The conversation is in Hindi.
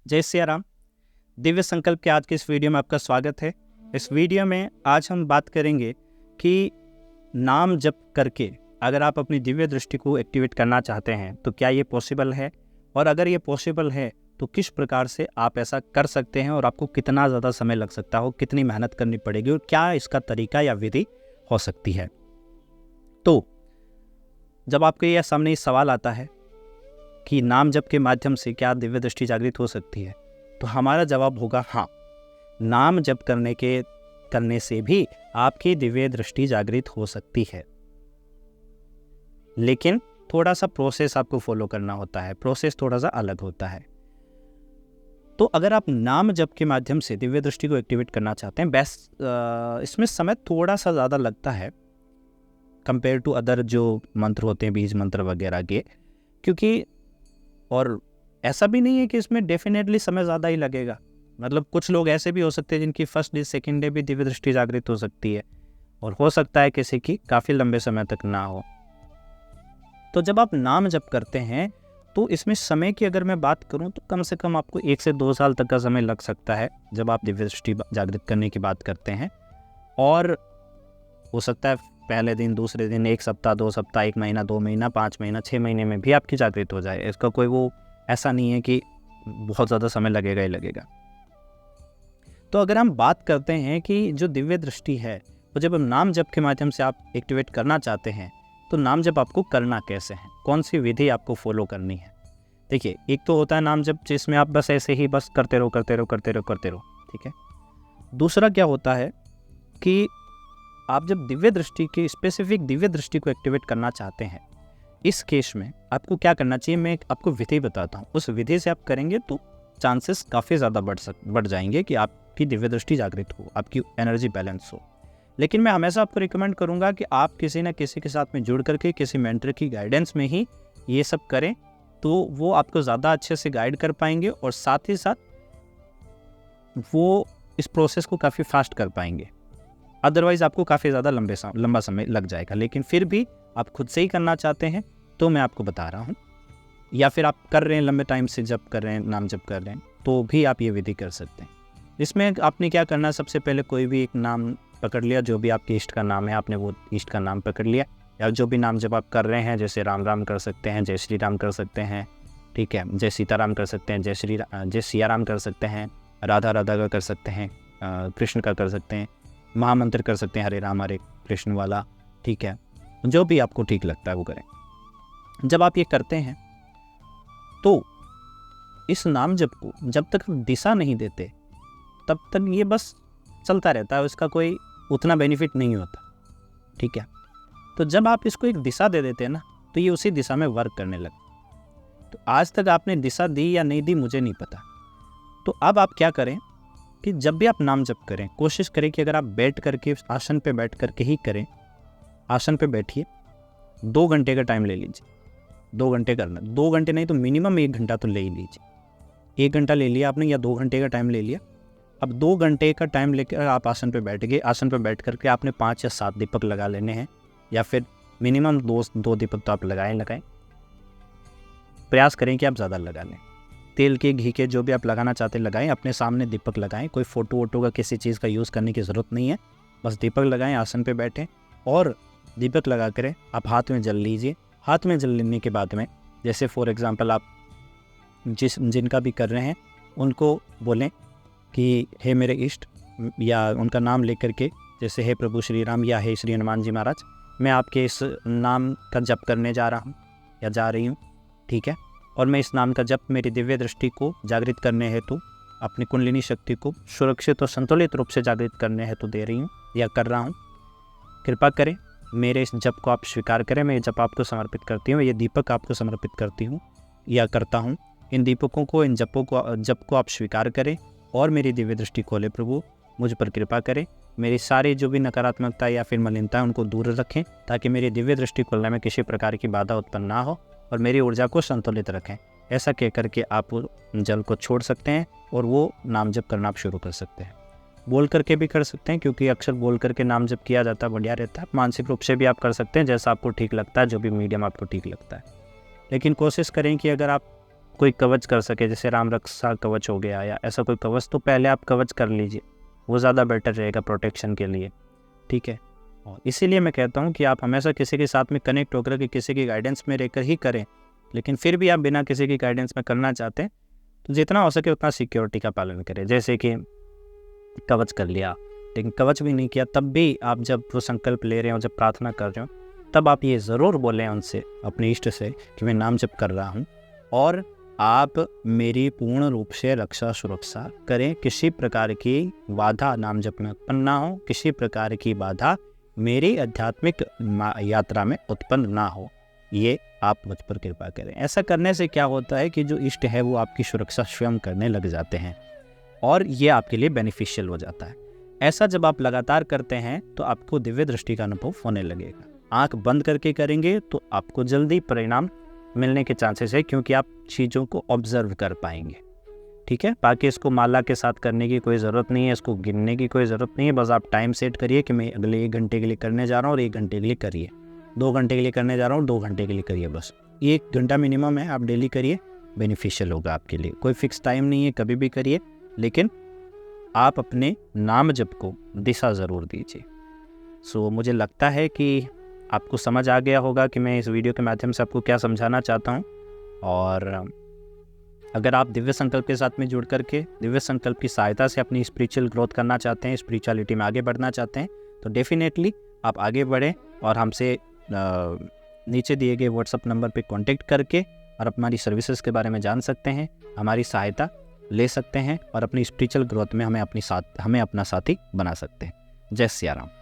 जय सिया राम। दिव्य संकल्प के आज के इस वीडियो में आपका स्वागत है। इस वीडियो में आज हम बात करेंगे कि नाम जप करके अगर आप अपनी दिव्य दृष्टि को एक्टिवेट करना चाहते हैं तो क्या ये पॉसिबल है, और अगर ये पॉसिबल है तो किस प्रकार से आप ऐसा कर सकते हैं और आपको कितना ज़्यादा समय लग सकता हो, कितनी मेहनत करनी पड़ेगी और क्या इसका तरीका या विधि हो सकती है। तो जब आपके यह सामने इस सवाल आता है कि नाम जप के माध्यम से क्या दिव्य दृष्टि जागृत हो सकती है, तो हमारा जवाब होगा हाँ, नाम जप करने से भी आपकी दिव्य दृष्टि जागृत हो सकती है, लेकिन थोड़ा सा प्रोसेस आपको फॉलो करना होता है। प्रोसेस थोड़ा सा अलग होता है। तो अगर आप नाम जप के माध्यम से दिव्य दृष्टि को एक्टिवेट करना चाहते हैं, इसमें समय थोड़ा सा ज़्यादा लगता है कंपेयर टू अदर जो मंत्र होते हैं, बीज मंत्र वगैरह के, क्योंकि और ऐसा भी नहीं है कि इसमें डेफिनेटली समय ज़्यादा ही लगेगा। मतलब कुछ लोग ऐसे भी हो सकते हैं जिनकी फर्स्ट डे सेकेंड डे भी दिव्य दृष्टि जागृत हो सकती है, और हो सकता है किसी की काफ़ी लंबे समय तक ना हो। तो जब आप नाम जप करते हैं तो इसमें समय की अगर मैं बात करूं तो कम से कम आपको 1 से 2 साल तक का समय लग सकता है जब आप दिव्य दृष्टि जागृत करने की बात करते हैं। और हो सकता है पहले दिन, दूसरे दिन, 1 सप्ताह, 2 सप्ताह, 1 महीना, 2 महीना, 5 महीना, 6 महीने में भी आपकी जागृत हो जाए। इसका कोई वो ऐसा नहीं है कि बहुत ज़्यादा समय लगेगा ही लगेगा। तो अगर हम बात करते हैं कि जो दिव्य दृष्टि है वो जब हम नाम जप के माध्यम से आप एक्टिवेट करना चाहते हैं तो नाम जप आपको करना कैसे है, कौन सी विधि आपको फॉलो करनी है। देखिए, एक तो होता है नाम जप जिसमें आप बस ऐसे ही बस करते रहो, ठीक है। दूसरा क्या होता है कि आप जब दिव्य दृष्टि की स्पेसिफिक दिव्य दृष्टि को एक्टिवेट करना चाहते हैं, इस केस में आपको क्या करना चाहिए, मैं आपको विधि बताता हूँ। उस विधि से आप करेंगे तो चांसेस काफ़ी ज़्यादा बढ़ जाएंगे कि आपकी दिव्य दृष्टि जागृत हो, आपकी एनर्जी बैलेंस हो। लेकिन मैं हमेशा आपको रिकमेंड करूँगा कि आप किसी न किसी के साथ में जुड़ करके किसी मेंटर की गाइडेंस में ही ये सब करें, तो वो आपको ज़्यादा अच्छे से गाइड कर पाएंगे और साथ ही साथ वो इस प्रोसेस को काफ़ी फास्ट कर पाएंगे। अदरवाइज़ आपको काफ़ी ज़्यादा लंबा समय लग जाएगा। लेकिन फिर भी आप खुद से ही करना चाहते हैं तो मैं आपको बता रहा हूँ, या फिर आप कर रहे हैं लंबे टाइम से जप कर रहे हैं, नाम जप कर रहे हैं, तो भी आप ये विधि कर सकते हैं। इसमें आपने क्या करना है, सबसे पहले कोई भी एक नाम पकड़ लिया, जो भी आपके इष्ट का नाम है, आपने वो इष्ट का नाम पकड़ लिया, या जो भी नाम जब आप कर रहे हैं, जैसे राम राम कर सकते हैं, जय श्री राम कर सकते हैं, ठीक है, जय सीताराम कर सकते हैं, जय सिया राम कर सकते हैं, राधा राधा का कर सकते हैं, कृष्ण का कर सकते हैं, महामंत्र कर सकते हैं, हरे राम हरे कृष्ण वाला, ठीक है, जो भी आपको ठीक लगता है वो करें। जब आप ये करते हैं तो इस नाम जप को जब तक हम दिशा नहीं देते तब तक ये बस चलता रहता है, उसका कोई उतना बेनिफिट नहीं होता, ठीक है। तो जब आप इसको एक दिशा दे देते हैं ना, तो ये उसी दिशा में वर्क करने लगता। तो आज तक आपने दिशा दी या नहीं दी मुझे नहीं पता। तो अब आप क्या करें कि जब भी आप नाम जप करें, कोशिश करें कि अगर आप बैठ करके आसन पे बैठ करके ही करें, आसन पे बैठिए, 2 घंटे का टाइम ले लीजिए। 2 घंटे करना, 2 घंटे नहीं तो मिनिमम 1 घंटा तो ले ही लीजिए। 1 घंटा ले लिया आपने या 2 घंटे का टाइम ले लिया। अब 2 घंटे का टाइम लेकर आप आसन पे बैठ गए। आसन पे बैठ करके आपने 5 या 7 दीपक लगा लेने हैं, या फिर मिनिमम 2 दीपक तो आप लगाएं। प्रयास करें कि आप ज़्यादा लगा लें। तेल के, घी के, जो भी आप लगाना चाहते हैं लगाएं। अपने सामने दीपक लगाएं। कोई फ़ोटो वोटो का किसी चीज़ का यूज़ करने की ज़रूरत नहीं है। बस दीपक लगाएं, आसन पे बैठें और दीपक लगा कर आप हाथ में जल लीजिए। हाथ में जल लेने के बाद में, जैसे फॉर एग्ज़ाम्पल आप जिनका भी कर रहे हैं उनको बोलें कि हे मेरे इष्ट, या उनका नाम लेकर के, जैसे हे प्रभु श्री राम या हे श्री हनुमान जी महाराज, मैं आपके इस नाम का जप करने जा रहा हूँ या जा रही हूँ, ठीक है। और मैं इस नाम का जप मेरी दिव्य दृष्टि को जागृत करने हेतु, अपनी कुंडलिनी शक्ति को सुरक्षित और संतुलित रूप से जागृत करने हेतु दे रही हूँ या कर रहा हूँ। कृपा करें मेरे इस जप को आप स्वीकार करें। मैं ये जप आपको समर्पित करती हूँ, ये दीपक आपको समर्पित करती हूँ या करता हूँ। इन दीपकों को, इन जप को आप स्वीकार करें और मेरी दिव्य दृष्टि खोले। प्रभु मुझ पर कृपा करें, मेरी सारी जो भी नकारात्मकता या फिर मलिनता है उनको दूर रखें, ताकि मेरी दिव्य दृष्टि खोलने में किसी प्रकार की बाधा उत्पन्न ना हो और मेरी ऊर्जा को संतुलित रखें। ऐसा कह करके आप जल को छोड़ सकते हैं और वो नाम जप करना आप शुरू कर सकते हैं। बोल करके भी कर सकते हैं, क्योंकि अक्सर बोल करके नाम जप किया जाता है, बढ़िया रहता है। मानसिक रूप से भी आप कर सकते हैं, जैसा आपको ठीक लगता है, जो भी मीडियम आपको ठीक लगता है। लेकिन कोशिश करें कि अगर आप कोई कवच कर सके, जैसे राम रक्षा कवच हो गया या ऐसा कोई कवच, तो पहले आप कवच कर लीजिए, वो ज़्यादा बेटर रहेगा प्रोटेक्शन के लिए, ठीक है। और इसीलिए मैं कहता हूँ कि आप हमेशा किसी के साथ में कनेक्ट होकर के किसी की गाइडेंस में रहकर ही करें, लेकिन फिर भी आप बिना किसी की गाइडेंस में करना चाहते हैं तो जितना हो सके उतना सिक्योरिटी का पालन करें। जैसे कि कवच कर लिया, लेकिन कवच भी नहीं किया, तब भी आप जब वो संकल्प ले रहे हो, जब प्रार्थना कर रहे हो, तब आप ये ज़रूर बोलें उनसे, अपने इष्ट से, कि मैं नाम जप कर रहा हूँ और आप मेरी पूर्ण रूप से रक्षा सुरक्षा करें, किसी प्रकार की बाधा नाम जप में उत्पन्न ना हो, किसी प्रकार की बाधा मेरी आध्यात्मिक यात्रा में उत्पन्न ना हो, ये आप मुझ पर कृपा करें। ऐसा करने से क्या होता है कि जो इष्ट है वो आपकी सुरक्षा स्वयं करने लग जाते हैं और ये आपके लिए बेनिफिशियल हो जाता है। ऐसा जब आप लगातार करते हैं तो आपको दिव्य दृष्टि का अनुभव होने लगेगा। आंख बंद करके करेंगे तो आपको जल्दी परिणाम मिलने के चांसेस है, क्योंकि आप चीज़ों को ऑब्जर्व कर पाएंगे, ठीक है। बाकी इसको माला के साथ करने की कोई ज़रूरत नहीं है, इसको गिनने की कोई ज़रूरत नहीं है, बस आप टाइम सेट करिए कि मैं अगले 1 घंटे के लिए करने जा रहा हूँ और 1 घंटे के लिए करिए, 2 घंटे के लिए करने जा रहा हूँ 2 घंटे के लिए करिए, बस 1 घंटा मिनिमम है, आप डेली करिए, बेनिफिशियल होगा आपके लिए। कोई फिक्स टाइम नहीं है, कभी भी करिए, लेकिन आप अपने नाम जप को दिशा ज़रूर दीजिए। सो मुझे लगता है कि आपको समझ आ गया होगा कि मैं इस वीडियो के माध्यम से आपको क्या समझाना चाहता हूँ। और अगर आप दिव्य संकल्प के साथ में जुड़ करके दिव्य संकल्प की सहायता से अपनी स्पिरिचुअल ग्रोथ करना चाहते हैं, स्पिरिचुअलिटी में आगे बढ़ना चाहते हैं, तो डेफिनेटली आप आगे बढ़ें और हमसे नीचे दिए गए व्हाट्सअप नंबर पे कांटेक्ट करके और हमारी सर्विसेज के बारे में जान सकते हैं, हमारी सहायता ले सकते हैं और अपनी स्पिरिचुअल ग्रोथ में हमें अपना साथी बना सकते हैं। जय सिया राम।